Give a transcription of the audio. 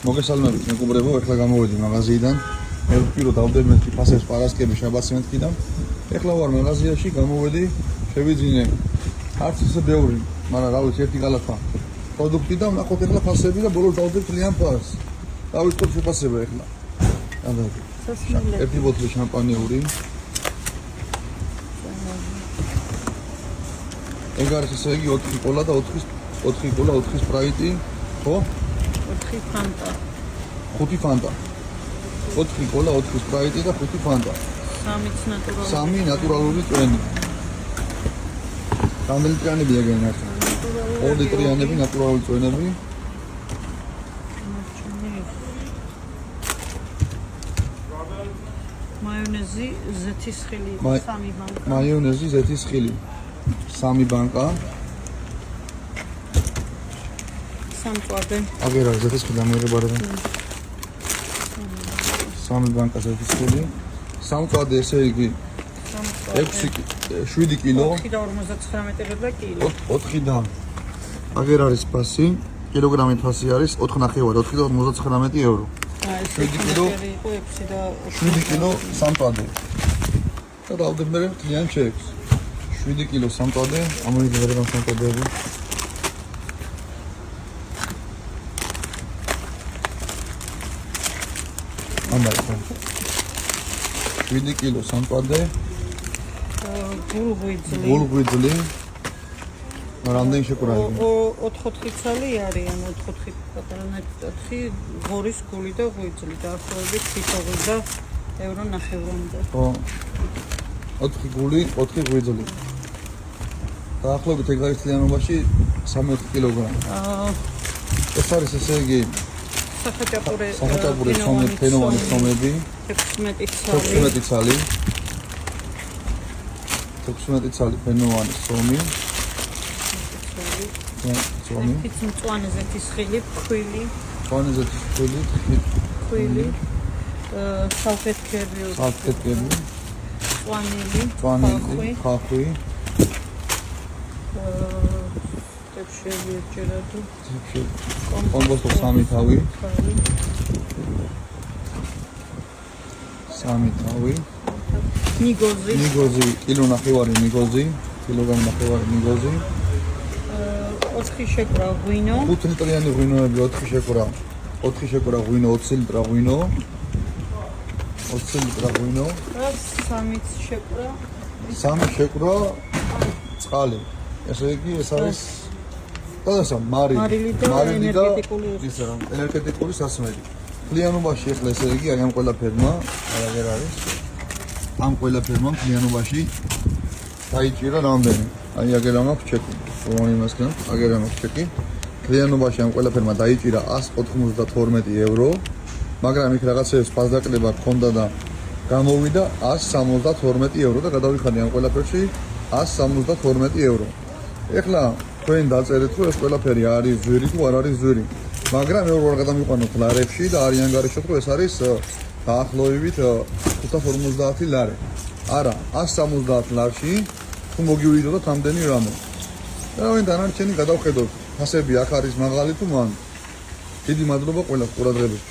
მოგესალმებით მეგობრებო, ეხლა გამოვედი მაღაზიიდან. მე ვფიქრო დავდებმეთქი ფასებს პარასკევი შაბათს მეთქიდან. ეხლა ვარ მაღაზიაში, გამოვედი, შევიძინე არც ისე ბევრი, მაგრამ რა ვიცი, ერთი გალაფა პროდუქტი და ვნახოთ ეხლა ფასები და ბოლოს დავდებ ძალიან ფასს. დავიწყოთ შეფასება ეხლა. ერთი ბოთლი შამპანიური. ეგ არის ესე იგი 4 კოლა და 4 კოლა, 4 სპრაიტი, ხო? 4 ფანტა. 5 ფანტა. 4 კოლა, 4 სპრაიტი და 5 ფანტა. 3 ნატურალური. 3 ნატურალური წვენი. რამდენი წვენები ეგენ ახლა? 2 ლიტრიანები ნატურალური წვენები. მაიონეზი ზეთის ხილი 3 ბანკა. მაიონეზი ზეთის ხილი 3 ბანკა. სამწვადე. აგერ არის ზეთის ხილი ამერებარება. 3 ბანკა ზეთის ხილი. სამწვადე ესე იგი 7 კილო. 4.59 ლεπτა კილო. 4 და აგერ არის ფასი, კილოგრამით ფასი არის 4.59 euро. 7 კილო 7 კილო სამწვადე. და დავდებ მე ძალიან ჩეკს. 7 კილო სამწვადე, ამოიგებდა სამწვადეები. ამბატო 7 კილო სამწვადე, გულღვიძლი. რამდენი შეკურაა? 4 ცალი არიან, 4 პატარა 4 ღორის გული და ღვიძლი დაახლოებით 1.50 euро ნახევრამდე. ხო. 4 გული, 4 ღვიძლი. დაახლოებით ეგ არის თლიანობაში 3 კილოგრამი. ეს არის ესე იგი სახაჭაპური ფენოვანი სომები 16 ცალი 16 ცალი ფენოვანი სომი მწვანე ზეთის ხილი ფქვილი სალფეტკები მწვანილი ხახვი კომბოსტო 3 თავი 3 თავი ნიგოზი კილო ნახევარი ნიგოზი 4 შეკვრა ღვინო 5 ლიტრიანი ღვინოები 4 შეკვრა 20 ლიტრი ღვინო 20 ლიტრი ღვინო და 3 შეკვრა 3 შეკვრა წყალი ესე იგი ეს არის და მარილი და ენერგეტიკული სასმელი. ფლიანობაში ახლა ესე იგი აი ამ ყველაფერმა აღარ არის. ამ ყველაფერმა ფლიანობაში დაიჭირა რამდენი? აი აგერ ამაქვს ჩეკი. რომანი მასკენ აგერ ამაქვს ჩეკი. ფლიანობაში ამ ყველაფერმა დაიჭირა 192 euро, მაგრამ იქ რაღაცეებს ფასდაკლება ჰქონდა და გამოვიდა 172 euро და გადავიხადე ამ ყველაფერში 172 euro. ეხლა თქვენ დაწერეთ რომ ეს ყველაფერი არის ზვირი თუ არ არის ზვირი. მაგრამ მე როგორ გადამიყვანოთ ლარებში და არიან გარეშე რომ ეს არის დაახლოებით 550 ლარი. არა, 170 ლარში თუ მოგივიდოდოთ ამდენი რამე. და ვინ დანარჩენი გადავხედოთ. ფასები აქ არის მაღალი თუ მან. დიდი მადლობა ყველა ყურადღებისთვის.